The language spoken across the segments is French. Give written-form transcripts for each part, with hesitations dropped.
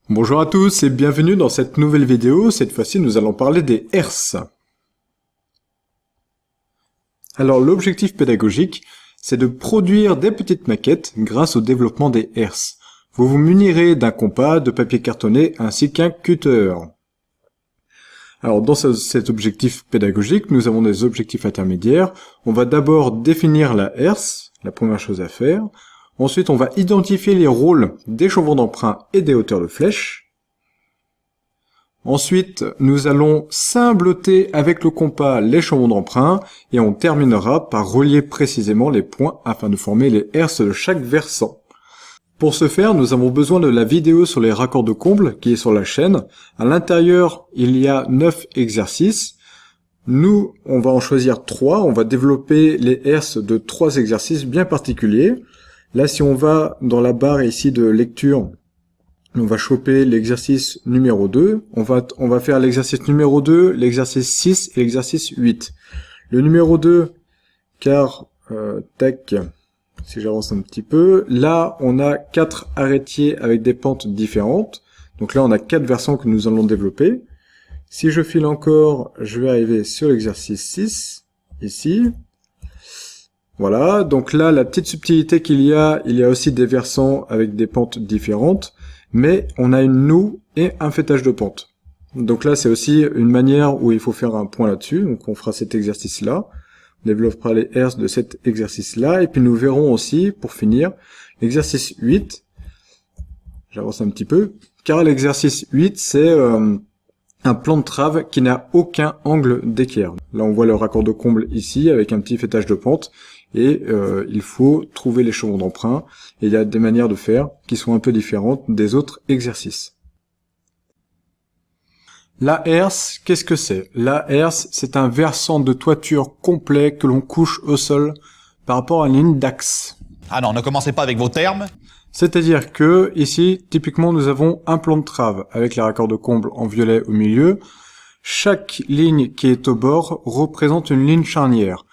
Bonjour à tous et bienvenue dans cette nouvelle vidéo. Cette fois-ci, nous allons parler des herses. Alors, l'objectif pédagogique, c'est de produire des petites maquettes grâce au développement des herses. Vous vous munirez d'un compas, de papier cartonné ainsi qu'un cutter. Alors, dans cet objectif pédagogique, nous avons des objectifs intermédiaires. On va d'abord définir la herse, la première chose à faire. Ensuite, on va identifier les rôles des chevrons d'emprunt et des hauteurs de flèche. Ensuite, nous allons symbloter avec le compas les chevrons d'emprunt et on terminera par relier précisément les points afin de former les herses de chaque versant. Pour ce faire, nous avons besoin de la vidéo sur les raccords de comble qui est sur la chaîne. À l'intérieur, il y a 9 exercices. Nous, on va en choisir 3. On va développer les herses de 3 exercices bien particuliers. Là, si on va dans la barre ici de lecture, on va choper l'exercice numéro 2. On va faire l'exercice numéro 2, l'exercice 6 et l'exercice 8. Le numéro 2, car, si j'avance un petit peu, là, on a 4 arrêtiers avec des pentes différentes. Donc là, on a 4 versants que nous allons développer. Si je file encore, je vais arriver sur l'exercice 6, ici. Voilà, donc là, la petite subtilité il y a aussi des versants avec des pentes différentes, mais on a une noue et un fêtage de pente. Donc là, c'est aussi une manière où il faut faire un point là-dessus, donc on fera cet exercice-là, on développera les herses de cet exercice-là, et puis nous verrons aussi, pour finir, l'exercice 8, j'avance un petit peu, car l'exercice 8, c'est un plan de trave qui n'a aucun angle d'équerre. Là, on voit le raccord de comble ici, avec un petit fêtage de pente, et il faut trouver les chevrons d'emprunt, et il y a des manières de faire qui sont un peu différentes des autres exercices. La herse, qu'est-ce que c'est? La herse, c'est un versant de toiture complet que l'on couche au sol par rapport à une ligne d'axe. Ah non, ne commencez pas avec vos termes. C'est-à-dire que, ici, typiquement, nous avons un plan de trave avec les raccords de comble en violet au milieu. Chaque ligne qui est au bord représente une ligne charnière.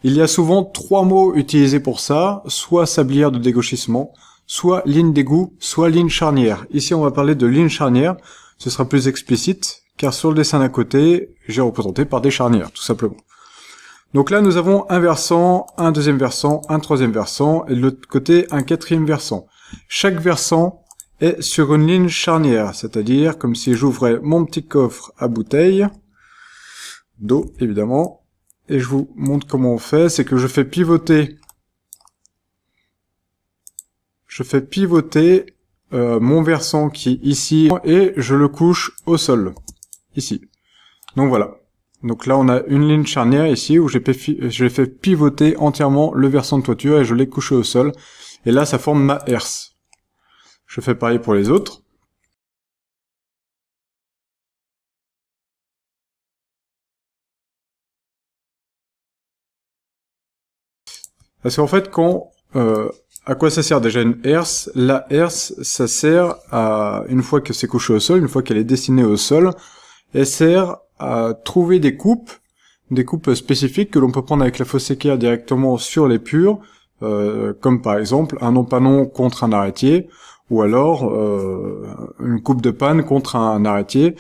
Il y a souvent 3 mots utilisés pour ça, soit sablière de dégauchissement, soit ligne d'égout, soit ligne charnière. Ici, on va parler de ligne charnière, ce sera plus explicite, car sur le dessin d'à côté, j'ai représenté par des charnières, tout simplement. Donc là, nous avons un versant, un deuxième versant, un troisième versant, et de l'autre côté, un quatrième versant. Chaque versant est sur une ligne charnière, c'est-à-dire comme si j'ouvrais mon petit coffre à bouteilles, d'eau, évidemment, et je vous montre comment on fait, c'est que je fais pivoter mon versant qui est ici, et je le couche au sol, ici. Donc voilà. Donc là, on a une ligne charnière ici, où j'ai fait pivoter entièrement le versant de toiture, et je l'ai couché au sol, et là, ça forme ma herse. Je fais pareil pour les autres. Parce qu'en fait, à quoi ça sert déjà une herse? La herse, ça sert à, une fois que c'est couché au sol, une fois qu'elle est dessinée au sol, elle sert à trouver des coupes spécifiques que l'on peut prendre avec la fausse équerre directement sur les purs, comme par exemple un non-panon contre un arrêtier, ou alors une coupe de panne contre un arrêtier.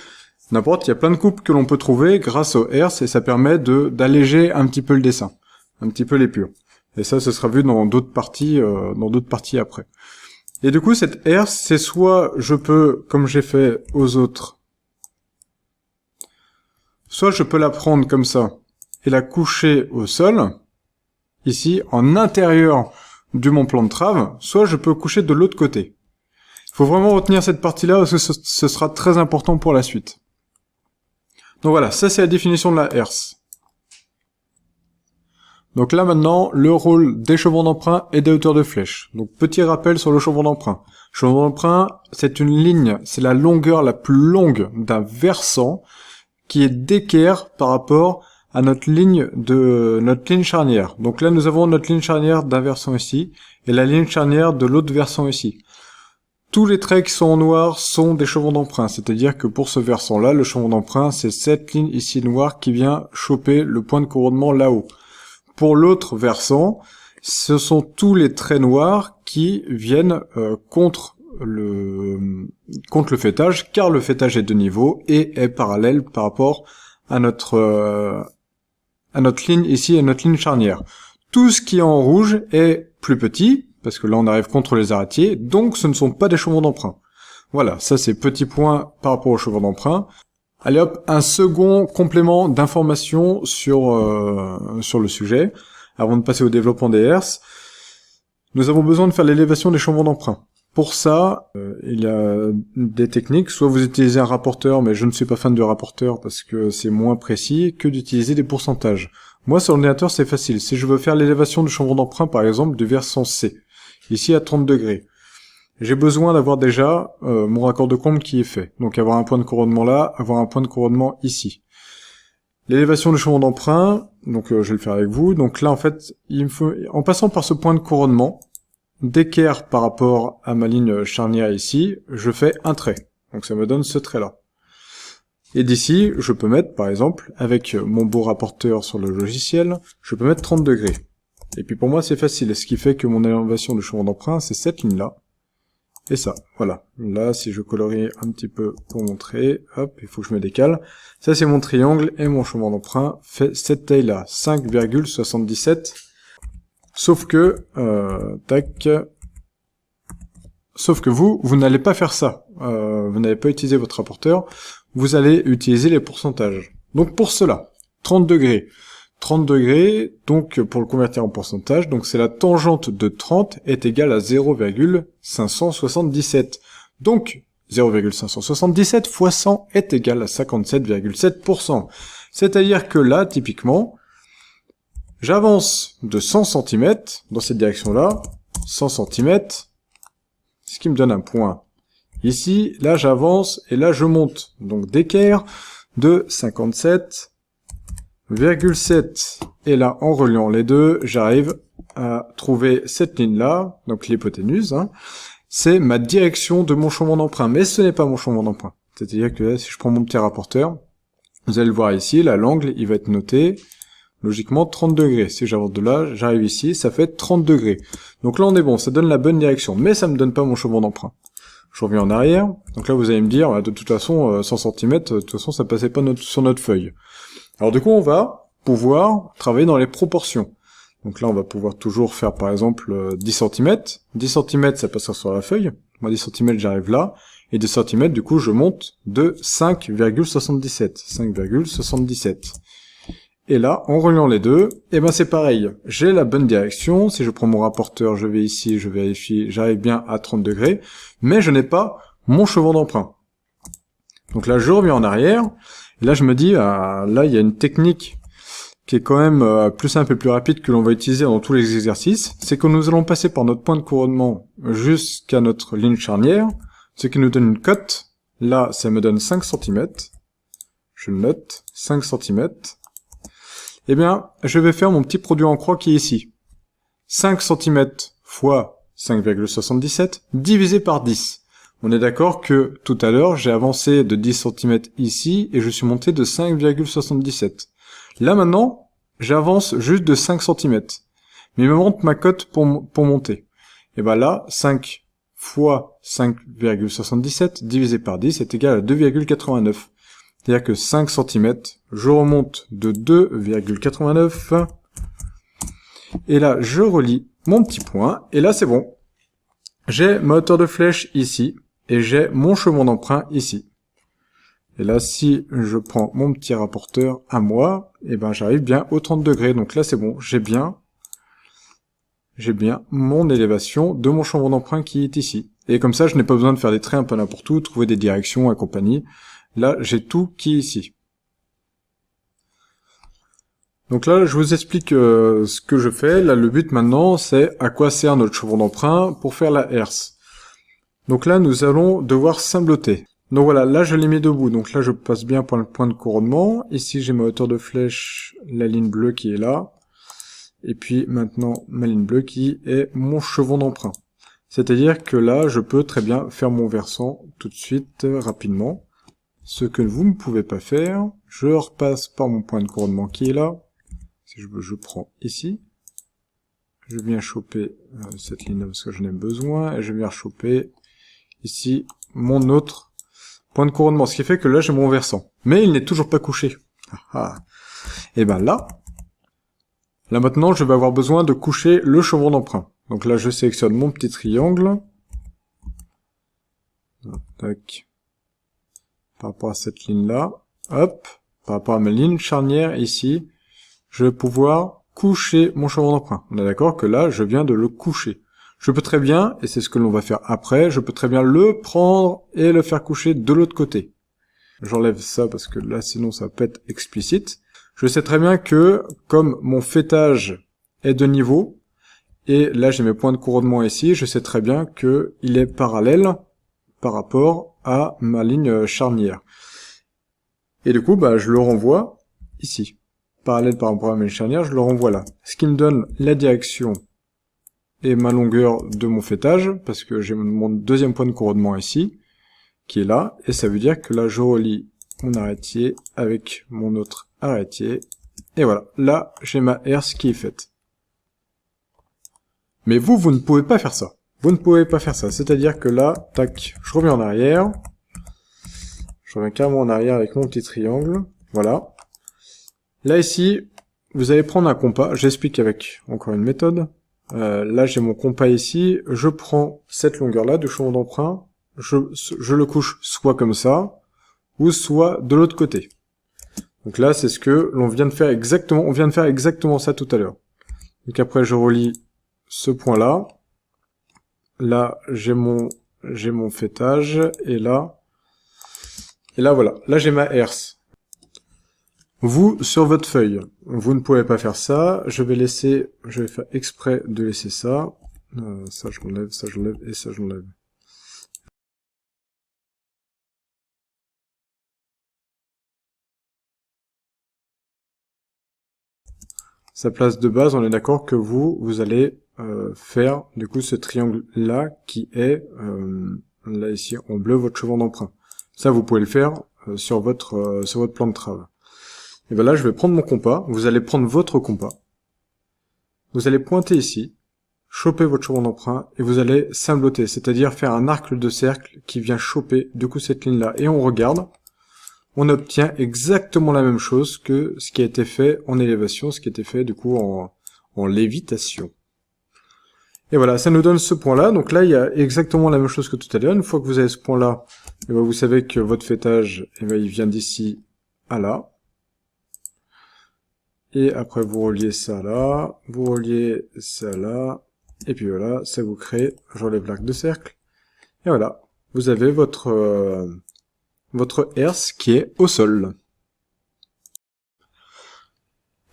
N'importe, il y a plein de coupes que l'on peut trouver grâce aux herses, et ça permet d'alléger un petit peu le dessin, un petit peu les purs. Et ça, ce sera vu dans d'autres parties après. Et du coup, cette herse, c'est soit je peux, comme j'ai fait aux autres, soit je peux la prendre comme ça et la coucher au sol, ici, en intérieur de mon plan de trave, soit je peux coucher de l'autre côté. Il faut vraiment retenir cette partie-là parce que ce sera très important pour la suite. Donc voilà, ça c'est la définition de la herse. Donc là maintenant, le rôle des chevrons d'emprunt et des hauteurs de flèche. Donc petit rappel sur le chevron d'emprunt. Chevron d'emprunt, c'est une ligne, c'est la longueur la plus longue d'un versant qui est d'équerre par rapport à notre ligne charnière. Donc là nous avons notre ligne charnière d'un versant ici et la ligne charnière de l'autre versant ici. Tous les traits qui sont en noir sont des chevrons d'emprunt, c'est-à-dire que pour ce versant-là, le chevron d'emprunt, c'est cette ligne ici noire qui vient choper le point de couronnement là-haut. Pour l'autre versant, ce sont tous les traits noirs qui viennent contre compte le faîtage, car le faîtage est de niveau et est parallèle par rapport à notre ligne ici, à notre ligne charnière. Tout ce qui est en rouge est plus petit, parce que là on arrive contre les arrêtiers, donc ce ne sont pas des chevrons d'emprunt. Voilà, ça c'est petit point par rapport aux chevrons d'emprunt. Allez hop, un second complément d'information sur le sujet, avant de passer au développement des herses. Nous avons besoin de faire l'élévation des chevrons d'emprunt. Pour ça, il y a des techniques, soit vous utilisez un rapporteur, mais je ne suis pas fan de rapporteur parce que c'est moins précis que d'utiliser des pourcentages. Moi, sur l'ordinateur, c'est facile. Si je veux faire l'élévation du chevron d'emprunt, par exemple, du versant C, ici à 30 degrés, j'ai besoin d'avoir déjà mon raccord de comble qui est fait. Donc avoir un point de couronnement là, avoir un point de couronnement ici. L'élévation du chevron d'emprunt, donc je vais le faire avec vous. Donc là, en fait, il me faut, en passant par ce point de couronnement, d'équerre par rapport à ma ligne charnière ici, je fais un trait. Donc ça me donne ce trait-là. Et d'ici, je peux mettre, par exemple, avec mon beau rapporteur sur le logiciel, je peux mettre 30 degrés. Et puis pour moi, c'est facile. Ce qui fait que mon élévation du chevron d'emprunt, c'est cette ligne-là. Et ça, voilà. Là, si je colorie un petit peu pour montrer, hop, il faut que je me décale. Ça, c'est mon triangle, et mon chevron d'emprunt fait cette taille-là, 5,77. Sauf que, sauf que vous n'allez pas faire ça. Vous n'allez pas utiliser votre rapporteur, vous allez utiliser les pourcentages. Donc pour cela, 30 degrés. 30 degrés, donc pour le convertir en pourcentage, donc c'est la tangente de 30 est égale à 0,577. Donc 0,577 fois 100 est égal à 57,7%. C'est-à-dire que là, typiquement, j'avance de 100 cm dans cette direction-là, 100 cm, ce qui me donne un point. Ici, là j'avance et là je monte. Donc d'équerre de 57,7. Et là, en reliant les deux, j'arrive à trouver cette ligne-là, donc l'hypoténuse, hein. C'est ma direction de mon chevron d'emprunt, mais ce n'est pas mon chevron d'emprunt. C'est-à-dire que là, si je prends mon petit rapporteur, vous allez le voir ici, là l'angle, il va être noté logiquement 30 degrés. Si j'avance de là, j'arrive ici, ça fait 30 degrés. Donc là on est bon, ça donne la bonne direction, mais ça me donne pas mon chevron d'emprunt. Je reviens en arrière, donc là vous allez me dire, de toute façon, 100 cm, de toute façon ça passait pas sur notre feuille. Alors du coup on va pouvoir travailler dans les proportions. Donc là on va pouvoir toujours faire par exemple 10 cm. 10 cm ça passera sur la feuille, moi 10 cm j'arrive là, et 10 cm du coup je monte de 5,77. 5,77. Et là, en reliant les deux, eh ben c'est pareil. J'ai la bonne direction. Si je prends mon rapporteur, je vais ici, je vérifie, j'arrive bien à 30 degrés. Mais je n'ai pas mon chevron d'emprunt. Donc là, je reviens en arrière. Et là, je me dis, là, il y a une technique qui est quand même plus simple et plus rapide que l'on va utiliser dans tous les exercices. C'est que nous allons passer par notre point de couronnement jusqu'à notre ligne charnière, ce qui nous donne une cote. Là, ça me donne 5 cm. Je note 5 cm. Eh bien, je vais faire mon petit produit en croix qui est ici. 5 cm fois 5,77 divisé par 10. On est d'accord que tout à l'heure, j'ai avancé de 10 cm ici et je suis monté de 5,77. Là maintenant, j'avance juste de 5 cm. Mais il me montre ma cote pour monter. Et ben là, 5 fois 5,77 divisé par 10 est égal à 2,89. C'est-à-dire que 5 cm, je remonte de 2,89. Et là, je relie mon petit point. Et là, c'est bon. J'ai ma hauteur de flèche ici. Et j'ai mon chevron d'emprunt ici. Et là, si je prends mon petit rapporteur à moi, et ben j'arrive bien aux 30 degrés. Donc là, c'est bon. J'ai bien mon élévation de mon chevron d'emprunt qui est ici. Et comme ça, je n'ai pas besoin de faire des traits un peu n'importe où, trouver des directions et compagnie. Là, j'ai tout qui est ici. Donc là, je vous explique ce que je fais. Là, le but maintenant, c'est à quoi sert notre chevron d'emprunt pour faire la herse. Donc là, nous allons devoir symbloter. Donc voilà, là, je l'ai mis debout. Donc là, je passe bien par le point de couronnement. Ici, j'ai ma hauteur de flèche, la ligne bleue qui est là. Et puis maintenant, ma ligne bleue qui est mon chevron d'emprunt. C'est-à-dire que là, je peux très bien faire mon versant tout de suite, rapidement. Ce que vous ne pouvez pas faire, je repasse par mon point de couronnement qui est là. Si je veux, je prends ici. Je viens choper cette ligne-là parce que j'en ai besoin. Et je viens choper ici mon autre point de couronnement. Ce qui fait que là, j'ai mon versant. Mais il n'est toujours pas couché. Et ben là maintenant, je vais avoir besoin de coucher le chevron d'emprunt. Donc là, je sélectionne mon petit triangle. Tac. Par rapport à cette ligne-là. Hop. Par rapport à ma ligne charnière ici, je vais pouvoir coucher mon chevron d'emprunt. On est d'accord que là, je viens de le coucher. Je peux très bien, et c'est ce que l'on va faire après, je peux très bien le prendre et le faire coucher de l'autre côté. J'enlève ça parce que là, sinon, ça peut être explicite. Je sais très bien que, comme mon fêtage est de niveau, et là, j'ai mes points de couronnement ici, je sais très bien que il est parallèle par rapport à ma ligne charnière. Et du coup, je le renvoie ici. Parallèle par rapport à ma ligne charnière, je le renvoie là. Ce qui me donne la direction et ma longueur de mon fêtage, parce que j'ai mon deuxième point de couronnement ici, qui est là, et ça veut dire que là, je relie mon arrêtier avec mon autre arrêtier, et voilà. Là, j'ai ma herse qui est faite. Mais vous ne pouvez pas faire ça. Vous ne pouvez pas faire ça. C'est-à-dire que là, tac, je reviens en arrière. Je reviens carrément en arrière avec mon petit triangle. Voilà. Là, ici, vous allez prendre un compas. J'explique avec encore une méthode. Là, j'ai mon compas ici. Je prends cette longueur-là de chevron d'emprunt. Je le couche soit comme ça, ou soit de l'autre côté. Donc là, c'est ce que l'on vient de faire exactement. On vient de faire exactement ça tout à l'heure. Donc après, je relie ce point-là. Là, j'ai mon fêtage, et là, voilà. Là, j'ai ma herse. Vous, sur votre feuille, vous ne pouvez pas faire ça. Je vais faire exprès de laisser ça. Ça, je l'enlève, ça, je l'enlève, et ça, je l'enlève. Sa place de base, on est d'accord que vous allez faire du coup ce triangle là qui est là ici en bleu votre chevron d'emprunt. Ça vous pouvez le faire sur votre plan de travail. Et ben là je vais prendre mon compas, vous allez prendre votre compas, vous allez pointer ici, choper votre chevron d'emprunt et vous allez symbloter, c'est-à-dire faire un arc de cercle qui vient choper du coup cette ligne là et on regarde. On obtient exactement la même chose que ce qui a été fait en élévation, ce qui a été fait du coup en lévitation. Et voilà, ça nous donne ce point-là. Donc là, il y a exactement la même chose que tout à l'heure. Une fois que vous avez ce point-là, vous savez que votre fêtage, il vient d'ici à là. Et après, vous reliez ça là, vous reliez ça là, et puis voilà, ça vous crée, j'enlève l'arc de cercle. Et voilà, vous avez votre herse qui est au sol.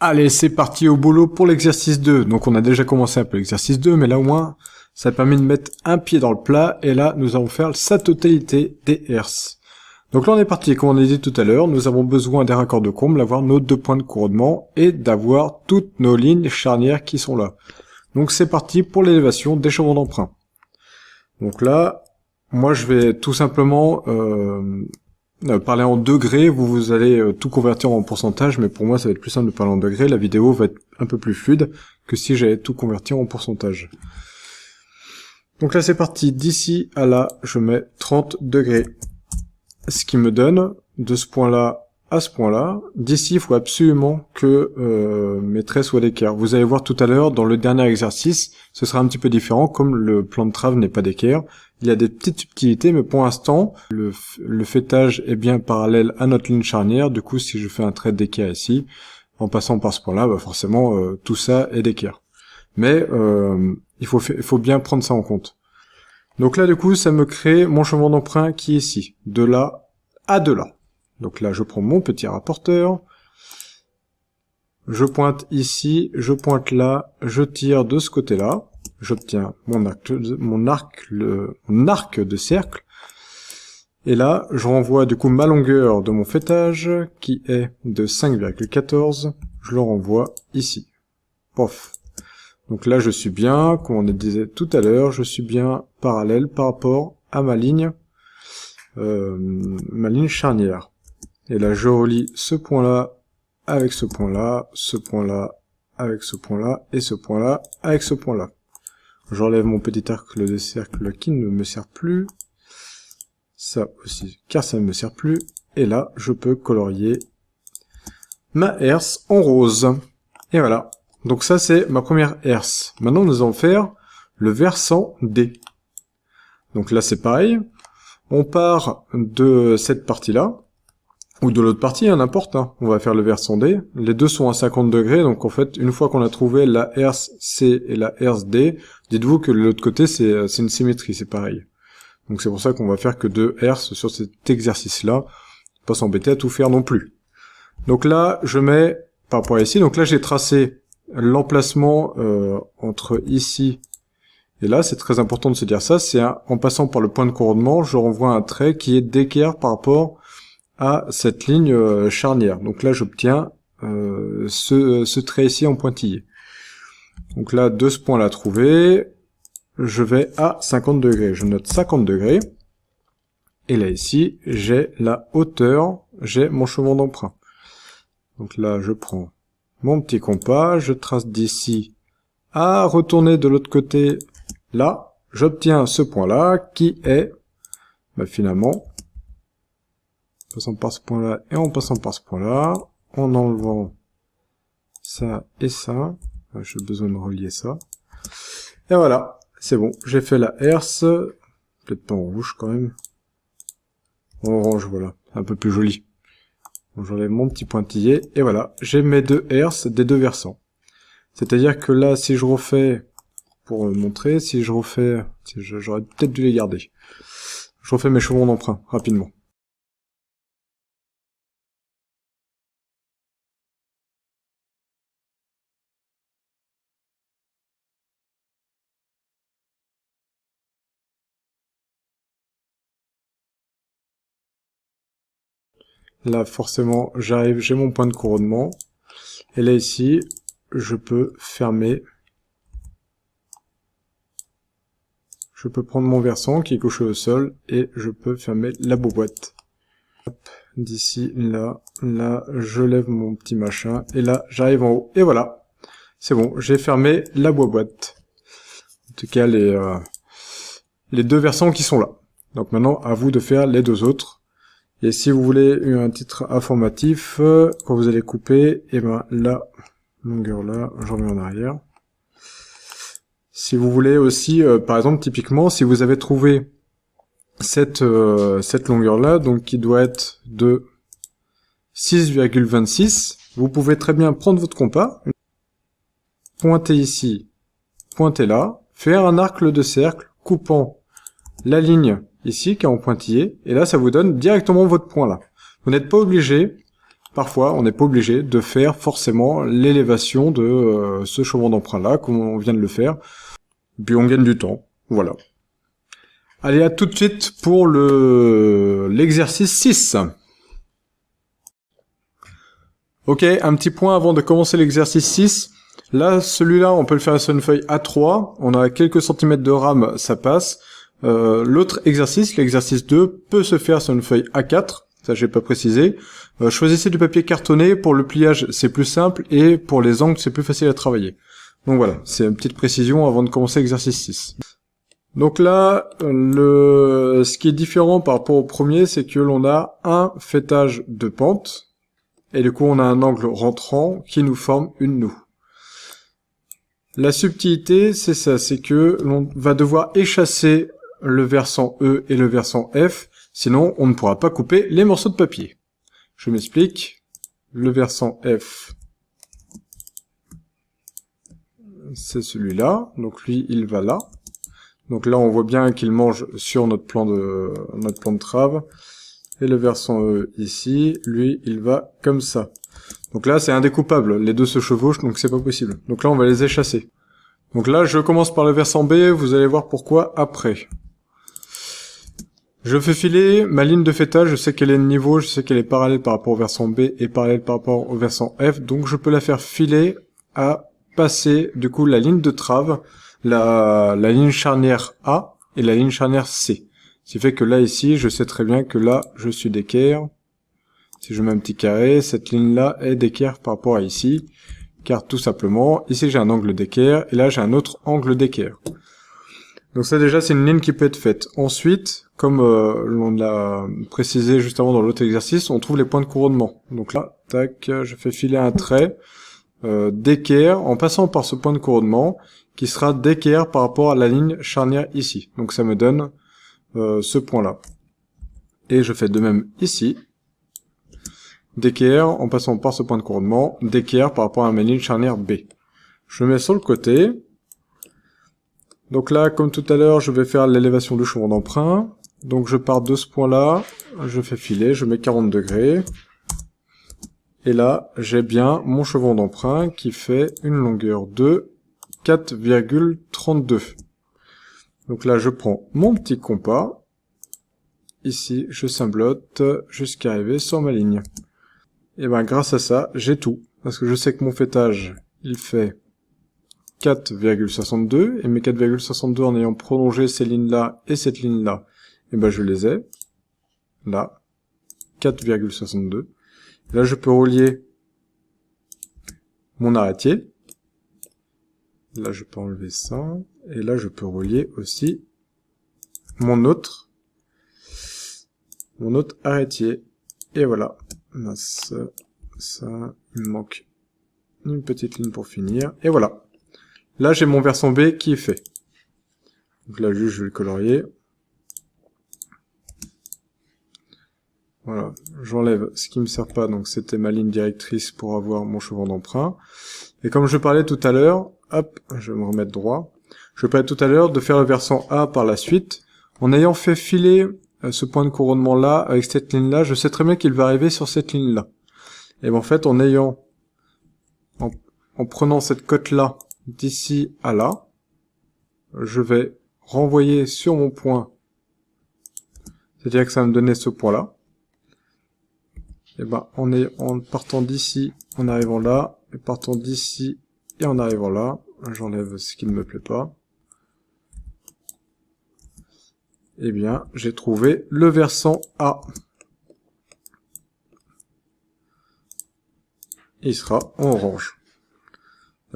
Allez, c'est parti au boulot pour l'exercice 2. Donc on a déjà commencé un peu l'exercice 2, mais là au moins, ça permet de mettre un pied dans le plat, et là, nous allons faire sa totalité des herses. Donc là on est parti, comme on a dit tout à l'heure, nous avons besoin des raccords de comble, d'avoir nos 2 points de couronnement, et d'avoir toutes nos lignes charnières qui sont là. Donc c'est parti pour l'élévation des chevrons d'emprunt. Donc là, moi je vais tout simplement parler en degrés, vous allez tout convertir en pourcentage, mais pour moi ça va être plus simple de parler en degrés, la vidéo va être un peu plus fluide que si j'allais tout convertir en pourcentage. Donc là c'est parti, d'ici à là, je mets 30 degrés. Ce qui me donne, de ce point-là à ce point-là, d'ici il faut absolument que mes traits soient d'équerre. Vous allez voir tout à l'heure, dans le dernier exercice, ce sera un petit peu différent, comme le plan de trave n'est pas d'équerre. Il y a des petites subtilités, mais pour l'instant, le fêtage est bien parallèle à notre ligne charnière. Du coup, si je fais un trait d'équerre ici, en passant par ce point-là, forcément, tout ça est d'équerre. Mais il faut bien prendre ça en compte. Donc là, du coup, ça me crée mon chevron d'emprunt qui est ici, de là à de là. Donc là, je prends mon petit rapporteur, je pointe ici, je pointe là, je tire de ce côté-là, j'obtiens mon arc de cercle, et là, je renvoie du coup ma longueur de mon fêtage, qui est de 5,14, je le renvoie ici. Pof. Donc là, je suis bien, comme on disait tout à l'heure, je suis bien parallèle par rapport à ma ligne charnière. Et là, je relie ce point-là avec ce point-là, ce point-là avec ce point-là, et ce point-là avec ce point-là. J'enlève mon petit arc de cercle qui ne me sert plus. ça aussi, car ça ne me sert plus. Et là, je peux colorier ma herse en rose. Et voilà. Donc ça, c'est ma première herse. Maintenant, nous allons faire le versant D. Donc là, c'est pareil. On part de cette partie-là, ou de l'autre partie, n'importe. On va faire le versant D. Les deux sont à 50 degrés, donc en fait, une fois qu'on a trouvé la herse C et la herse D, dites-vous que de l'autre côté, c'est une symétrie, c'est pareil. Donc c'est pour ça qu'on va faire que 2 herses sur cet exercice-là. Pas s'embêter à tout faire non plus. Donc là, je mets, par rapport à ici, donc là j'ai tracé l'emplacement entre ici et là, c'est très important de se dire ça, c'est en passant par le point de couronnement, je renvoie un trait qui est d'équerre par rapport à cette ligne charnière. Donc là, j'obtiens ce trait ici en pointillé. Donc là, de ce point-là trouvé, je vais à 50 degrés. Je note 50 degrés. Et là, ici, j'ai la hauteur, j'ai mon chemin d'emprunt. Donc là, je prends mon petit compas, je trace d'ici à retourner de l'autre côté. Là, j'obtiens ce point-là qui est, finalement, en passant par ce point-là et en passant par ce point-là, en enlevant ça et ça. J'ai besoin de relier ça. Et voilà, c'est bon. J'ai fait la herse, peut-être pas en rouge quand même. En orange, voilà, un peu plus joli. Donc j'enlève mon petit pointillé, et voilà, j'ai mes 2 herses des 2 versants. C'est-à-dire que là, si je refais, pour montrer, si je refais, j'aurais peut-être dû les garder. Je refais mes chevrons d'emprunt, rapidement. Là, forcément, j'arrive, j'ai mon point de couronnement. Et là, ici, je peux fermer. Je peux prendre mon versant qui est couché au sol et je peux fermer la boîte. D'ici, là, je lève mon petit machin. Et là, j'arrive en haut. Et voilà. C'est bon, j'ai fermé la boîte. En tout cas, les 2 versants qui sont là. Donc maintenant, à vous de faire les 2 autres. Et si vous voulez un titre informatif, quand vous allez couper, et la longueur là, je remets en arrière. Si vous voulez aussi, par exemple, typiquement, si vous avez trouvé cette longueur là, donc qui doit être de 6,26, vous pouvez très bien prendre votre compas, pointer ici, pointer là, faire un arc de cercle coupant la ligne ici qui est en pointillé, et là ça vous donne directement votre point là. Vous n'êtes pas obligé, parfois on n'est pas obligé de faire forcément l'élévation de ce chemin d'emprunt là, comme on vient de le faire, et puis on gagne du temps, voilà. Allez, à tout de suite pour l'exercice 6. Ok, un petit point avant de commencer l'exercice 6. Là, celui-là, on peut le faire sur une feuille A3, on a quelques centimètres de rame, ça passe. L'autre exercice, l'exercice 2, peut se faire sur une feuille A4, ça j'ai pas précisé. Choisissez du papier cartonné, pour le pliage c'est plus simple, et pour les angles c'est plus facile à travailler. Donc voilà, c'est une petite précision avant de commencer l'exercice 6. Donc là, ce qui est différent par rapport au premier, c'est que l'on a un faîtage de pente, et du coup on a un angle rentrant qui nous forme une noue. La subtilité, c'est ça, c'est que l'on va devoir échasser le versant E et le versant F, sinon on ne pourra pas couper les morceaux de papier. Je m'explique. Le versant F, c'est celui-là, donc lui il va là. Donc là on voit bien qu'il mange sur notre plan de trave. Et le versant E ici, lui il va comme ça. Donc là c'est indécoupable, les deux se chevauchent donc c'est pas possible. Donc là on va les échasser. Donc là je commence par le versant B, vous allez voir pourquoi après. Je fais filer ma ligne de faîtage, je sais qu'elle est de niveau, je sais qu'elle est parallèle par rapport au versant B et parallèle par rapport au versant F, donc je peux la faire filer à passer du coup la ligne de trave, la ligne charnière A et la ligne charnière C. Ce qui fait que là ici, je sais très bien que là je suis d'équerre. Si je mets un petit carré, cette ligne-là est d'équerre par rapport à ici, car tout simplement, ici j'ai un angle d'équerre et là j'ai un autre angle d'équerre. Donc ça déjà c'est une ligne qui peut être faite. Ensuite, comme l'on l'a précisé juste avant dans l'autre exercice, on trouve les points de couronnement. Donc là, tac, je fais filer un trait d'équerre en passant par ce point de couronnement qui sera d'équerre par rapport à la ligne charnière ici. Donc ça me donne ce point-là. Et je fais de même ici, d'équerre en passant par ce point de couronnement, d'équerre par rapport à ma ligne charnière B. Je mets sur le côté. Donc là, comme tout à l'heure, je vais faire l'élévation du chevron d'emprunt. Donc je pars de ce point-là, je fais filer, je mets 40 degrés. Et là, j'ai bien mon chevron d'emprunt qui fait une longueur de 4,32. Donc là, je prends mon petit compas. Ici, je cimblote jusqu'à arriver sur ma ligne. Et ben grâce à ça, j'ai tout. Parce que je sais que mon fêtage, il fait 4,62. Et mes 4,62 en ayant prolongé ces lignes-là et cette ligne-là, et ben je les ai. Là, 4,62. Là, je peux relier mon arrêtier. Là, je peux enlever ça. Et là, je peux relier aussi mon autre arrêtier. Et voilà. Ça, il me manque une petite ligne pour finir. Et voilà. Là, j'ai mon versant B qui est fait. Donc là, juste, je vais le colorier. Voilà. J'enlève ce qui me sert pas. Donc, c'était ma ligne directrice pour avoir mon chevron d'emprunt. Et comme je parlais tout à l'heure, hop, je vais me remettre droit. Je parlais tout à l'heure de faire le versant A par la suite. En ayant fait filer ce point de couronnement là, avec cette ligne là, je sais très bien qu'il va arriver sur cette ligne là. Et ben en fait, en prenant cette cote là, d'ici à là, je vais renvoyer sur mon point, c'est-à-dire que ça va me donner ce point là. Et ben en partant d'ici, en arrivant là, et partant d'ici et en arrivant là, j'enlève ce qui ne me plaît pas. Eh bien, j'ai trouvé le versant A. Il sera en orange.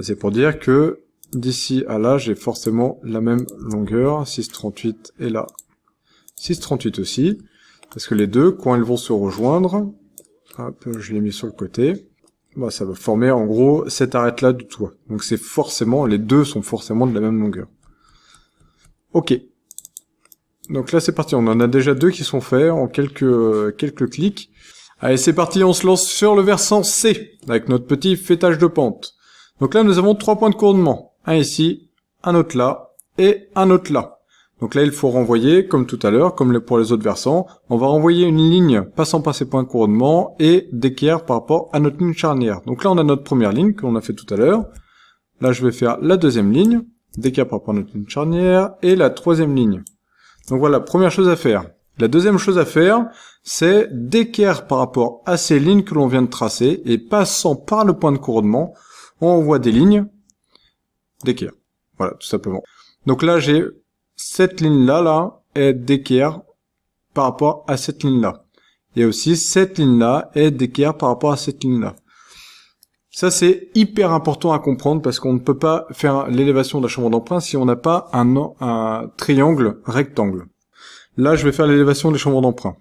C'est pour dire que d'ici à là, j'ai forcément la même longueur, 6,38 et là, 6,38 aussi, parce que les deux, quand elles vont se rejoindre, hop, je l'ai mis sur le côté, bah, ça va former en gros cette arête-là du toit. Donc c'est forcément, les deux sont forcément de la même longueur. Ok. Donc là c'est parti, on en a déjà deux qui sont faits en quelques clics. Allez c'est parti, on se lance sur le versant C, avec notre petit fêtage de pente. Donc là nous avons 3 points de couronnement. Un ici, un autre là, et un autre là. Donc là il faut renvoyer, comme tout à l'heure, comme pour les autres versants, on va renvoyer une ligne passant par ces points de couronnement et d'équerre par rapport à notre ligne charnière. Donc là on a notre première ligne que l'on a fait tout à l'heure. Là je vais faire la deuxième ligne, d'équerre par rapport à notre ligne charnière, et la troisième ligne. Donc voilà, première chose à faire. La deuxième chose à faire, c'est d'équerre par rapport à ces lignes que l'on vient de tracer, et passant par le point de couronnement, on envoie des lignes d'équerre. Voilà, tout simplement. Donc là, j'ai cette ligne-là, là, est d'équerre par rapport à cette ligne-là. Et aussi, cette ligne-là est d'équerre par rapport à cette ligne-là. Ça, c'est hyper important à comprendre parce qu'on ne peut pas faire l'élévation d'un chevron d'emprunt si on n'a pas un triangle rectangle. Là, je vais faire l'élévation des chevrons d'emprunt.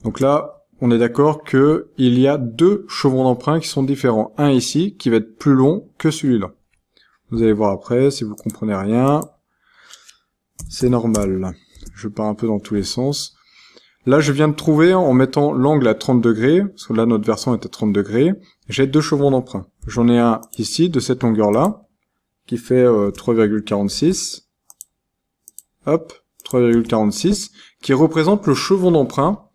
Donc là, on est d'accord que il y a 2 chevrons d'emprunt qui sont différents. Un ici, qui va être plus long que celui-là. Vous allez voir après, si vous comprenez rien, c'est normal. Je pars un peu dans tous les sens. Là, je viens de trouver, en mettant l'angle à 30 degrés, parce que là, notre versant est à 30 degrés, j'ai 2 chevrons d'emprunt. J'en ai un ici, de cette longueur-là, qui fait 3,46. Hop, 3,46, qui représente le chevron d'emprunt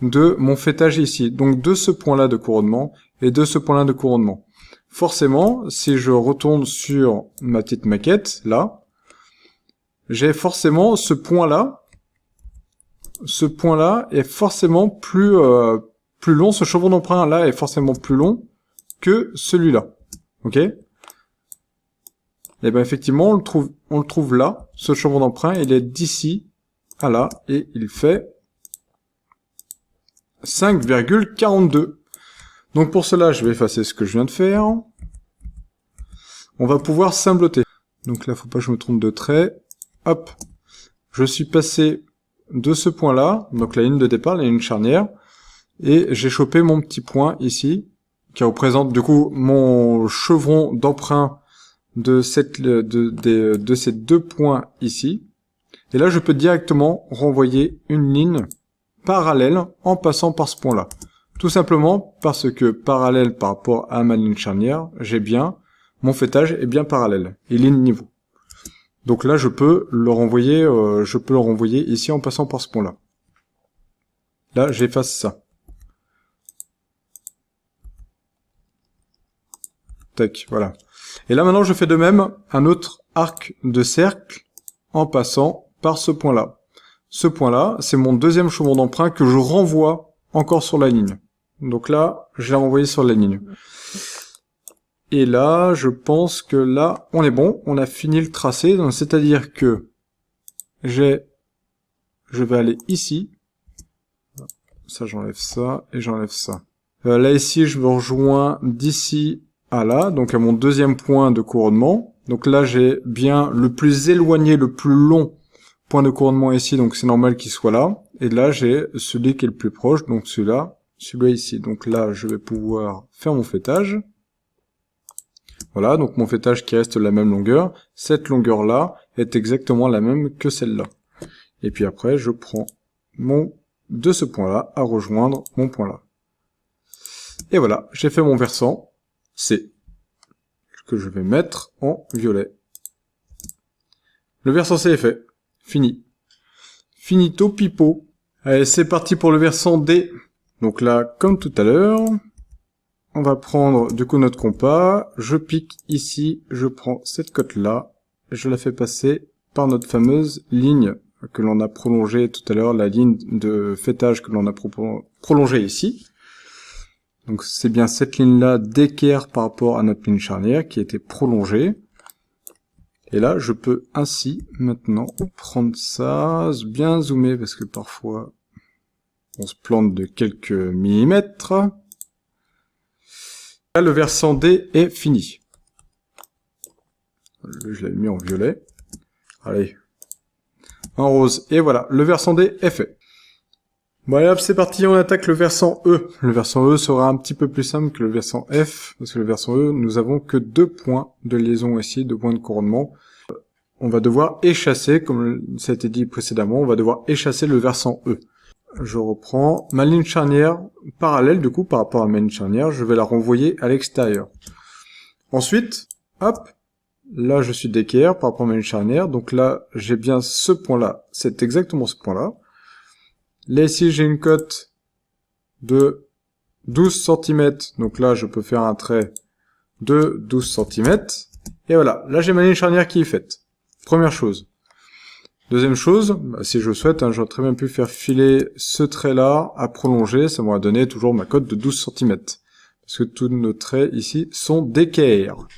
de mon fêtage ici. Donc de ce point-là de couronnement et de ce point-là de couronnement. Forcément, si je retourne sur ma petite maquette, là, j'ai forcément ce point-là. Ce point-là est forcément plus long. Ce chevron d'emprunt là est forcément plus long que celui-là. Ok? Et ben effectivement, on le trouve là. Ce chevron d'emprunt, il est d'ici à là et il fait 5,42. Donc pour cela, je vais effacer ce que je viens de faire. On va pouvoir symbloter. Donc là, faut pas que je me trompe de trait. hop, je suis passé de ce point-là, donc la ligne de départ, la ligne charnière, et j'ai chopé mon petit point ici, qui représente du coup mon chevron d'emprunt de ces deux points ici. Et là, je peux directement renvoyer une ligne parallèle en passant par ce point-là. Tout simplement parce que parallèle par rapport à ma ligne charnière, mon fêtage est bien parallèle, il est niveau. Donc là, je peux le renvoyer ici en passant par ce point-là. Là, j'efface ça. Tac, voilà. Et là, maintenant, je fais de même un autre arc de cercle en passant par ce point-là. Ce point-là, c'est mon deuxième chevron d'emprunt que je renvoie encore sur la ligne. Donc là, je l'ai renvoyé sur la ligne. Et là, je pense que là, on est bon, on a fini le tracé, c'est-à-dire que je vais aller ici. Ça, j'enlève ça et j'enlève ça. Là, ici, je me rejoins d'ici à là, donc à mon deuxième point de couronnement. Donc là, j'ai bien le plus éloigné, le plus long point de couronnement ici, donc c'est normal qu'il soit là. Et là, j'ai celui qui est le plus proche, donc celui-là ici. Donc là, je vais pouvoir faire mon fêtage. Voilà, donc mon fêtage qui reste la même longueur. Cette longueur-là est exactement la même que celle-là. Et puis après, je prends de ce point-là à rejoindre mon point là. Et voilà, j'ai fait mon versant C, que je vais mettre en violet. Le versant C est fait. Fini. Finito pipo. Allez, c'est parti pour le versant D. Donc là, comme tout à l'heure, on va prendre du coup notre compas, je pique ici, je prends cette cote-là, je la fais passer par notre fameuse ligne que l'on a prolongée tout à l'heure, la ligne de fêtage que l'on a prolongée ici. Donc c'est bien cette ligne-là d'équerre par rapport à notre ligne charnière qui a été prolongée. Et là, je peux ainsi maintenant prendre ça, bien zoomer parce que parfois on se plante de quelques millimètres. Là, le versant D est fini. Je l'avais mis en violet. Allez. En rose. Et voilà, le versant D est fait. Bon allez hop, c'est parti, on attaque le versant E. Le versant E sera un petit peu plus simple que le versant F, parce que le versant E, nous avons que 2 points de liaison ici, 2 points de couronnement. On va devoir échasser, comme ça a été dit précédemment, on va devoir échasser le versant E. Je reprends ma ligne charnière parallèle, du coup, par rapport à ma ligne charnière, je vais la renvoyer à l'extérieur. Ensuite, hop, là je suis d'équerre par rapport à ma ligne charnière, donc là j'ai bien ce point-là, c'est exactement ce point-là. Là ici j'ai une cote de 12 cm, donc là je peux faire un trait de 12 cm, et voilà, là j'ai ma ligne charnière qui est faite. Première chose. Deuxième chose, si je souhaite, j'aurais très bien pu faire filer ce trait-là à prolonger, ça m'aurait donné toujours ma cote de 12 cm. Parce que tous nos traits ici sont d'équerre.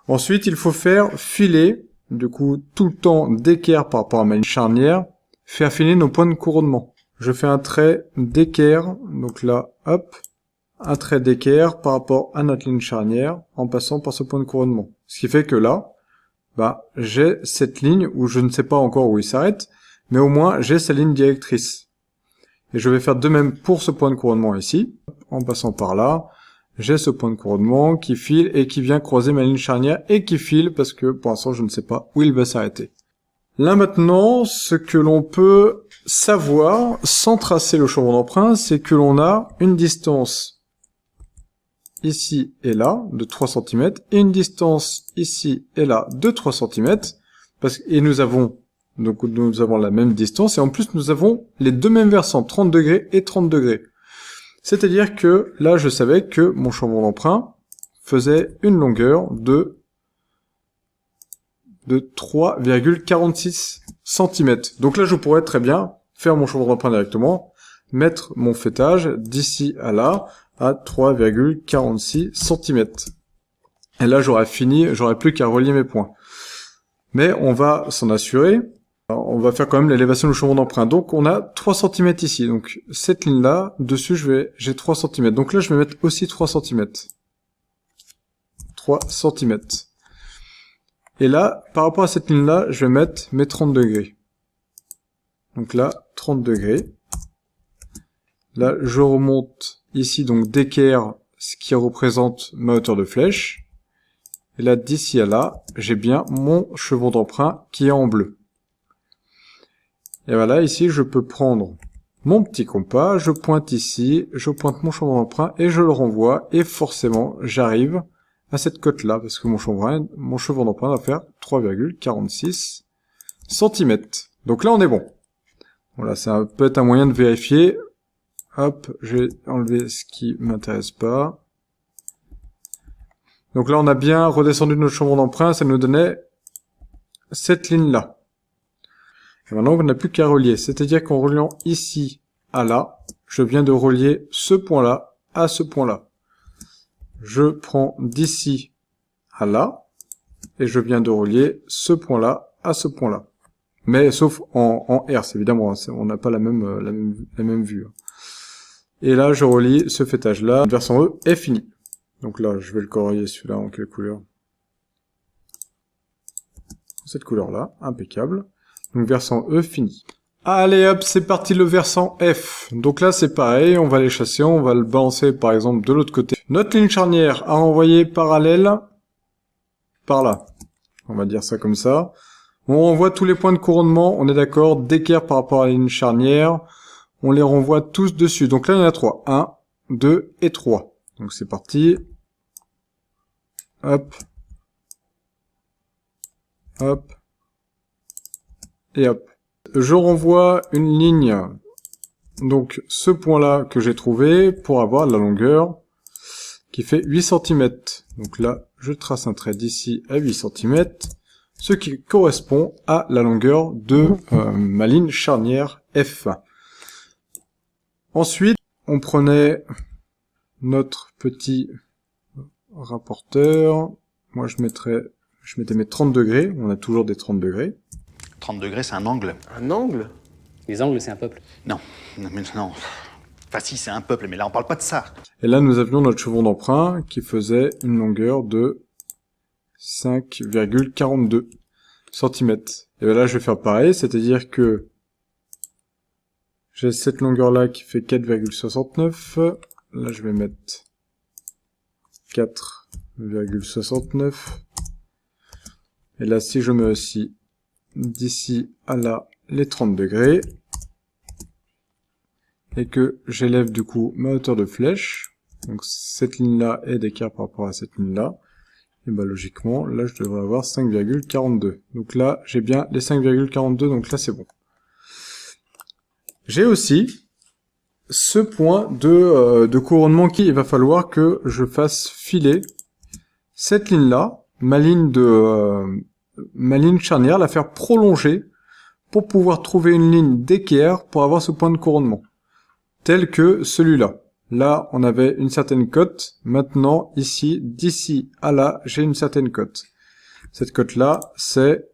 Ensuite, il faut faire filer, du coup, tout le temps d'équerre par rapport à ma ligne charnière, faire filer nos points de couronnement. Je fais un trait d'équerre, donc là, hop, un trait d'équerre par rapport à notre ligne charnière, en passant par ce point de couronnement. Ce qui fait que là, j'ai cette ligne où je ne sais pas encore où il s'arrête, mais au moins j'ai sa ligne directrice. Et je vais faire de même pour ce point de couronnement ici, en passant par là, j'ai ce point de couronnement qui file et qui vient croiser ma ligne charnière et qui file parce que pour l'instant je ne sais pas où il va s'arrêter. Là maintenant, ce que l'on peut savoir sans tracer le chevron d'emprunt, c'est que l'on a une distance ici et là, de 3 cm, et une distance ici et là, de 3 cm, et nous avons la même distance, et en plus nous avons les deux mêmes versants, 30 degrés et 30 degrés. C'est-à-dire que là, je savais que mon chevron d'emprunt faisait une longueur de 3,46 cm. Donc là, je pourrais très bien faire mon chevron d'emprunt directement, mettre mon fêtage d'ici à là, à 3,46 cm. Et là, j'aurais plus qu'à relier mes points. Mais on va s'en assurer. Alors, on va faire quand même l'élévation du chevron d'emprunt. Donc, on a 3 cm ici. Donc, cette ligne-là, dessus, j'ai 3 cm. Donc là, je vais mettre aussi 3 cm. 3 cm. Et là, par rapport à cette ligne-là, je vais mettre mes 30 degrés. Donc là, 30 degrés. Là, je remonte ici, donc d'équerre, ce qui représente ma hauteur de flèche. Et là, d'ici à là, j'ai bien mon chevron d'emprunt qui est en bleu. Et voilà, ici, je peux prendre mon petit compas, je pointe ici, je pointe mon chevron d'emprunt et je le renvoie. Et forcément, j'arrive à cette cote-là, parce que mon chevron d'emprunt va faire 3,46 cm. Donc là, on est bon. Voilà, ça peut être un moyen de vérifier. Hop, je vais enlever ce qui m'intéresse pas. Donc là, on a bien redescendu notre chevron d'emprunt, ça nous donnait cette ligne-là. Et maintenant, on n'a plus qu'à relier. C'est-à-dire qu'en reliant ici à là, je viens de relier ce point-là à ce point-là. Je prends d'ici à là, et je viens de relier ce point-là à ce point-là. Mais sauf en herse, évidemment, on n'a pas la même vue. Et là, je relie ce fêtage-là. Le versant E est fini. Donc là, je vais le colorier celui-là en quelle couleur? Cette couleur-là, impeccable. Donc versant E fini. Allez hop, c'est parti le versant F. Donc là c'est pareil, on va les chasser, on va le balancer par exemple de l'autre côté. Notre ligne charnière à envoyer parallèle par là. On va dire ça comme ça. On renvoie tous les points de couronnement, on est d'accord, d'équerre par rapport à la ligne charnière. On les renvoie tous dessus. Donc là il y en a 3. 1, 2 et 3. Donc c'est parti. Hop. Hop. Et hop. Je renvoie une ligne, donc ce point-là que j'ai trouvé, pour avoir la longueur qui fait 8 cm. Donc là, je trace un trait d'ici à 8 cm, ce qui correspond à la longueur de ma ligne charnière F. Ensuite, on prenait notre petit rapporteur. Moi, je mettais mes 30 degrés. On a toujours des 30 degrés. 30 degrés, c'est un angle. Un angle? Les angles, c'est un peuple. Non, mais non. Enfin si, c'est un peuple, mais là on parle pas de ça. Et là, nous avions notre chevron d'emprunt qui faisait une longueur de 5,42 cm. Et là, je vais faire pareil, c'est-à-dire que j'ai cette longueur-là qui fait 4,69. Là, je vais mettre 4,69. Et là, si je mets aussi d'ici à là les 30 degrés, et que j'élève du coup ma hauteur de flèche, donc cette ligne-là est d'écart par rapport à cette ligne-là, et bah logiquement, là je devrais avoir 5,42. Donc là, j'ai bien les 5,42, donc là c'est bon. J'ai aussi ce point de couronnement qui il va falloir que je fasse filer cette ligne-là, ma ligne charnière, la faire prolonger pour pouvoir trouver une ligne d'équerre pour avoir ce point de couronnement. Tel que celui-là. Là, on avait une certaine cote. Maintenant, ici, d'ici à là, j'ai une certaine cote. Cette cote-là, c'est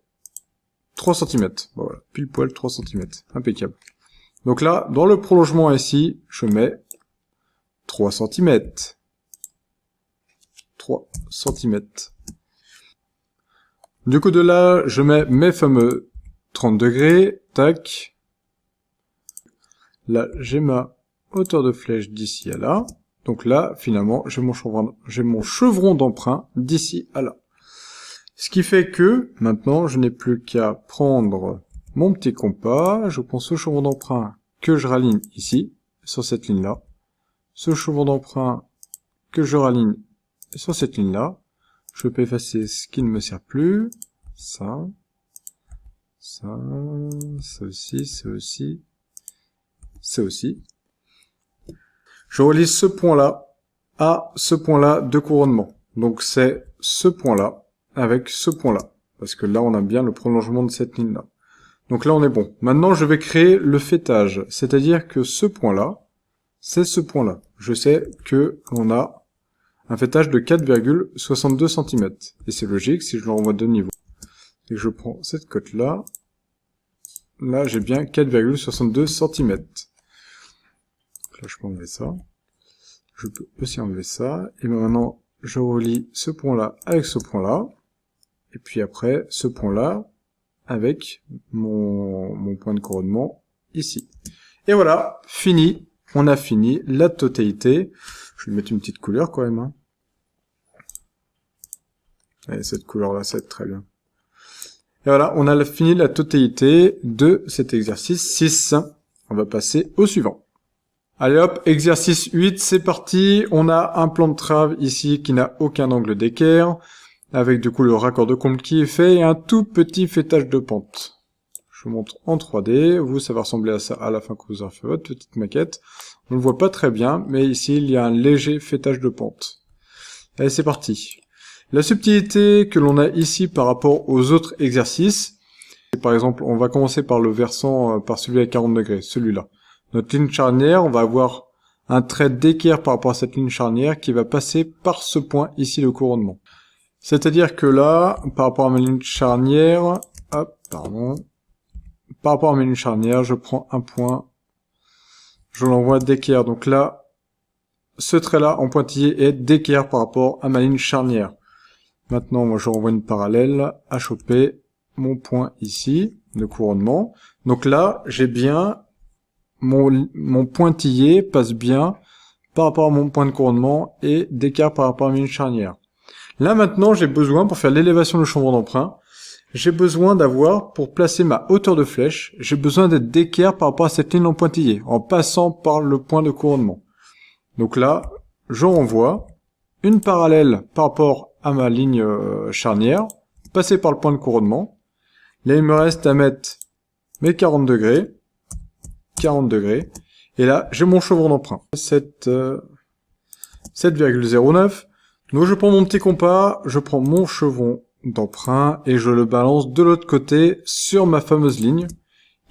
3 cm. Voilà, pile poil 3 cm. Impeccable. Donc là, dans le prolongement ici, je mets 3 cm. 3 cm. Du coup de là, je mets mes fameux 30 degrés. Tac. Là, j'ai ma hauteur de flèche d'ici à là. Donc là, finalement, j'ai mon chevron d'emprunt d'ici à là. Ce qui fait que, maintenant, je n'ai plus qu'à prendre mon petit compas. Je prends ce chevron d'emprunt que je raligne ici, sur cette ligne-là. Ce chevron d'emprunt que je raligne sur cette ligne-là. Je peux effacer ce qui ne me sert plus. Ça. Ça. Ça aussi, ça aussi. Ça aussi. Je relie ce point-là à ce point-là de couronnement. Donc c'est ce point-là avec ce point-là. Parce que là, on a bien le prolongement de cette ligne-là. Donc là, on est bon. Maintenant, je vais créer le fêtage. C'est-à-dire que ce point-là, c'est ce point-là. Je sais que on a un fêtage de 4,62 cm. Et c'est logique si je le renvoie de niveau. Et que je prends cette cote-là. Là, j'ai bien 4,62 cm. Là, je peux enlever ça. Je peux aussi enlever ça. Et maintenant, je relie ce point-là avec ce point-là. Et puis après, ce point-là, avec mon point de couronnement ici. Et voilà, fini. On a fini la totalité. Je vais mettre une petite couleur quand même. Hein. Et cette couleur-là, ça va être très bien. Et voilà, on a fini la totalité de cet exercice 6. On va passer au suivant. Allez hop, exercice 8, c'est parti. On a un plan de trave ici qui n'a aucun angle d'équerre, avec du coup le raccord de comble qui est fait et un tout petit fêtage de pente. Je vous montre en 3D, vous, ça va ressembler à ça à la fin que vous aurez fait votre petite maquette. On ne le voit pas très bien, mais ici, il y a un léger fêtage de pente. Allez, c'est parti. La subtilité que l'on a ici par rapport aux autres exercices, par exemple, on va commencer par le versant, par celui à 40 degrés, celui-là. Notre ligne charnière, on va avoir un trait d'équerre par rapport à cette ligne charnière qui va passer par ce point ici, le couronnement. C'est-à-dire que là, par rapport à ma ligne charnière, par rapport à ma ligne charnière, je prends un point, je l'envoie d'équerre. Donc là, ce trait-là en pointillé est d'équerre par rapport à ma ligne charnière. Maintenant, moi, je renvoie une parallèle à choper mon point ici, de couronnement. Donc là, j'ai bien mon pointillé passe bien par rapport à mon point de couronnement et d'écart par rapport à ma ligne charnière. Là maintenant, j'ai besoin, pour faire l'élévation du chambon d'emprunt, j'ai besoin d'avoir, pour placer ma hauteur de flèche, j'ai besoin d'être d'équerre par rapport à cette ligne en pointillé, en passant par le point de couronnement. Donc là, je renvoie une parallèle par rapport à ma ligne charnière, passer par le point de couronnement. Là, il me reste à mettre mes 40 degrés, et là, j'ai mon chevron d'emprunt. 7,09. Donc je prends mon petit compas, je prends mon chevron d'emprunt et je le balance de l'autre côté sur ma fameuse ligne,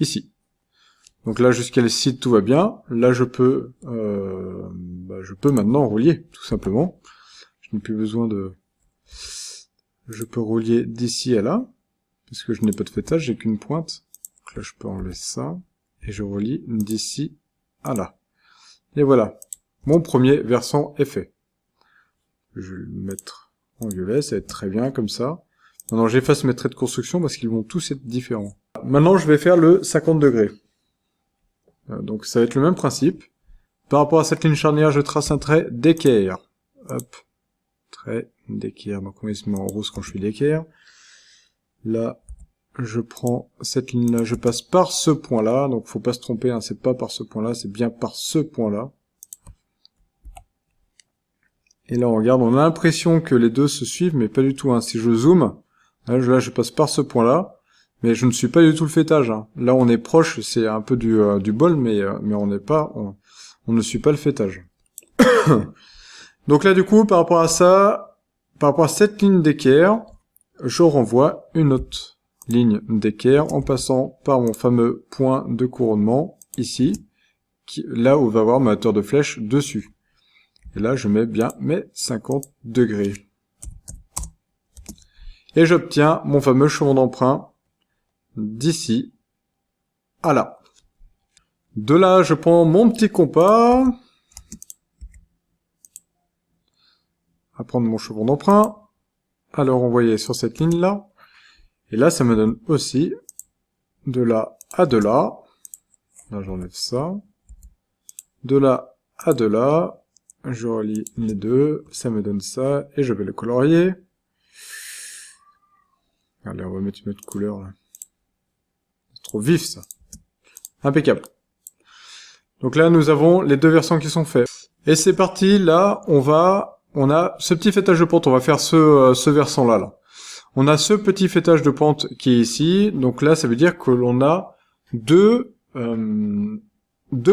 ici. Donc là, jusqu'à ici, tout va bien. Là, je peux maintenant relier, tout simplement. Je n'ai plus besoin de... Je peux relier d'ici à là, parce que je n'ai pas de fêtage, j'ai qu'une pointe. Donc là, je peux enlever ça. Et je relie d'ici à là. Et voilà, mon premier versant est fait. Je vais le mettre en violet, ça va être très bien comme ça. Maintenant j'efface mes traits de construction parce qu'ils vont tous être différents. Maintenant je vais faire le 50 degrés. Donc ça va être le même principe. Par rapport à cette ligne charnière, je trace un trait d'équerre. Hop, trait d'équerre. Donc on va se mettre en rose quand je fais l'équerre. Là, je prends cette ligne-là, je passe par ce point-là, donc faut pas se tromper, hein, c'est pas par ce point-là, c'est bien par ce point-là. Et là, on regarde, on a l'impression que les deux se suivent, mais pas du tout. Hein. Si je zoome, là, je passe par ce point-là, mais je ne suis pas du tout le fêtage. Hein. Là, on est proche, c'est un peu du bol, mais on n'est pas, on ne suit pas le fêtage. Donc là, du coup, par rapport à ça, par rapport à cette ligne d'équerre, je renvoie une autre ligne d'équerre en passant par mon fameux point de couronnement ici, là où va avoir ma hauteur de flèche dessus. Et là, je mets bien mes 50 degrés. Et j'obtiens mon fameux chevron d'emprunt d'ici à là. De là, je prends mon petit compas, à prendre mon chevron d'emprunt, à le renvoyer sur cette ligne-là. Et là, ça me donne aussi de là à de là. Là, j'enlève ça. De là à de là. Je relie les deux. Ça me donne ça. Et je vais le colorier. Allez, on va mettre une autre couleur, là. C'est trop vif, ça. Impeccable. Donc là, nous avons les deux versants qui sont faits. Et c'est parti. Là, on a ce petit fêtage de pente. On va faire ce versant-là, là. On a ce petit fêtage de pente qui est ici, donc là ça veut dire que l'on a deux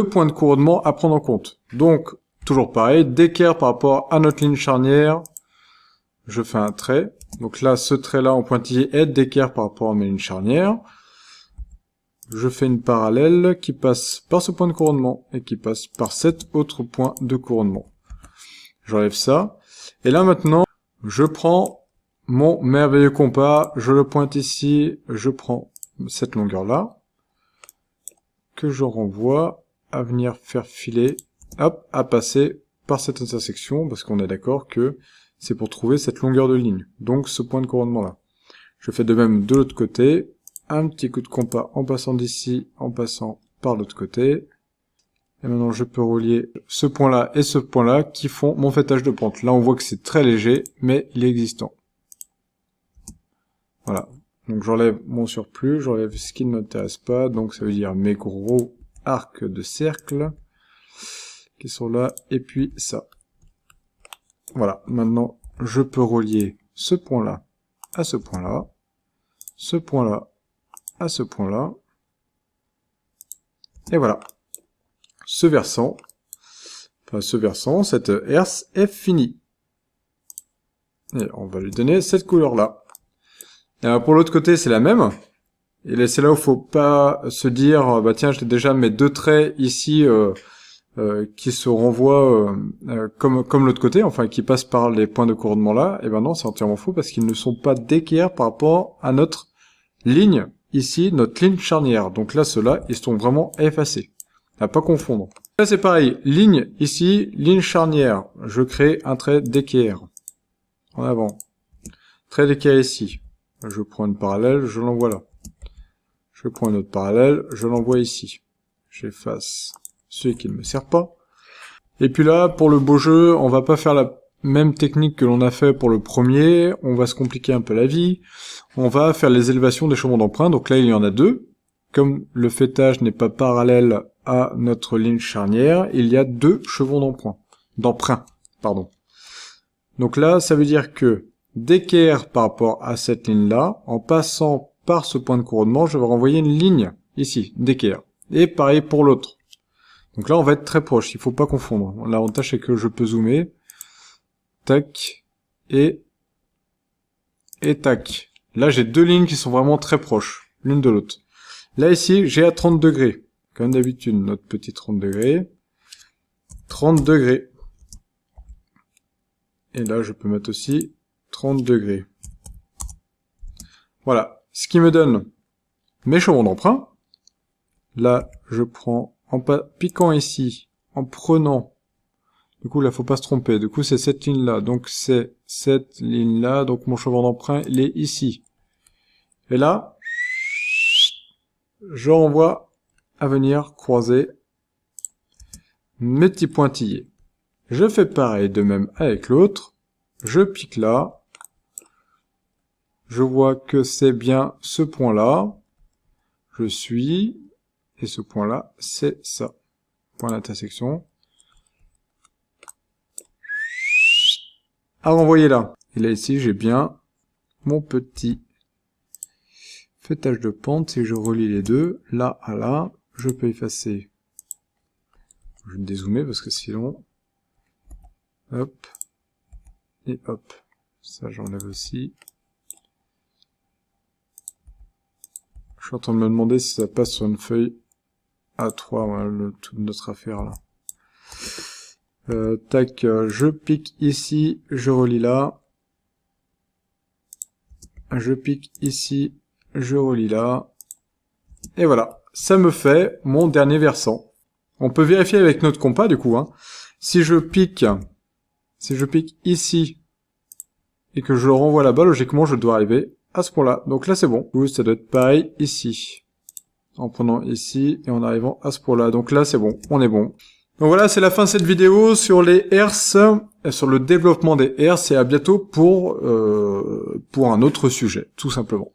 points de couronnement à prendre en compte. Donc, toujours pareil, d'équerre par rapport à notre ligne charnière, je fais un trait. Donc là, ce trait-là en pointillé est d'équerre par rapport à mes lignes charnières. Je fais une parallèle qui passe par ce point de couronnement et qui passe par cet autre point de couronnement. J'enlève ça. Et là maintenant, je prends mon merveilleux compas, je le pointe ici, je prends cette longueur-là, que je renvoie à venir faire filer, hop, à passer par cette intersection, parce qu'on est d'accord que c'est pour trouver cette longueur de ligne, donc ce point de couronnement-là. Je fais de même de l'autre côté. Un petit coup de compas en passant d'ici, en passant par l'autre côté. Et maintenant, je peux relier ce point-là et ce point-là qui font mon fêtage de pente. Là, on voit que c'est très léger, mais il est existant. Voilà. Donc, j'enlève mon surplus, j'enlève ce qui ne m'intéresse pas. Donc, ça veut dire mes gros arcs de cercle qui sont là. Et puis, ça. Voilà. Maintenant, je peux relier ce point-là à ce point-là. Ce point-là à ce point-là. Et voilà. Ce versant, cette herse est finie. Et on va lui donner cette couleur-là. Et alors pour l'autre côté, c'est la même. Et c'est là où il faut pas se dire, bah tiens, j'ai déjà mes deux traits ici qui se renvoient comme l'autre côté, enfin qui passent par les points de coordonnement là. Et ben non, c'est entièrement faux parce qu'ils ne sont pas d'équerre par rapport à notre ligne ici, notre ligne charnière. Donc là, ceux-là, ils sont vraiment effacés. À pas confondre. Là, c'est pareil. Ligne ici, ligne charnière. Je crée un trait d'équerre. En avant. Trait d'équerre ici. Je prends une parallèle, je l'envoie là. Je prends une autre parallèle, je l'envoie ici. J'efface celui qui ne me sert pas. Et puis là, pour le beau jeu, on va pas faire la même technique que l'on a fait pour le premier. On va se compliquer un peu la vie. On va faire les élévations des chevaux d'emprunt. Donc là, il y en a deux. Comme le fêtage n'est pas parallèle à notre ligne charnière, il y a deux chevaux d'emprunt. Donc là, ça veut dire que d'équerre par rapport à cette ligne-là, en passant par ce point de couronnement, je vais renvoyer une ligne ici, d'équerre. Et pareil pour l'autre. Donc là, on va être très proche, il faut pas confondre. L'avantage, c'est que je peux zoomer. Tac. Et tac. Là, j'ai deux lignes qui sont vraiment très proches, l'une de l'autre. Là, ici, j'ai à 30 degrés. Comme d'habitude, notre petit 30 degrés. 30 degrés. Et là, je peux mettre aussi 30 degrés. Voilà. Ce qui me donne mes chevaux d'emprunt. Là, je prends, en piquant ici, en prenant, du coup, là, faut pas se tromper. Du coup, c'est cette ligne-là. Donc, c'est cette ligne-là. Donc, mon cheval d'emprunt, il est ici. Et là, je renvoie à venir croiser mes petits pointillés. Je fais pareil de même avec l'autre. Je pique là. Je vois que c'est bien ce point-là. Je suis. Et ce point-là, c'est ça. Point d'intersection. À renvoyer là. Et là, ici, j'ai bien mon petit fêtage de pente. Si je relie les deux, là à là, je peux effacer. Je vais me dézoomer parce que sinon... Hop. Et hop. Ça, j'enlève aussi. Je suis en train de me demander si ça passe sur une feuille A3, voilà, toute notre affaire là. Tac, je pique ici, je relie là. Je pique ici, je relie là. Et voilà, ça me fait mon dernier versant. On peut vérifier avec notre compas du coup. Si je pique ici et que je le renvoie là-bas, logiquement je dois arriver à ce point-là. Donc là c'est bon. Du coup, ça doit être pareil ici. En prenant ici et en arrivant à ce point-là. Donc là c'est bon, on est bon. Donc voilà, c'est la fin de cette vidéo sur les herses, sur le développement des herses, et à bientôt pour un autre sujet, tout simplement.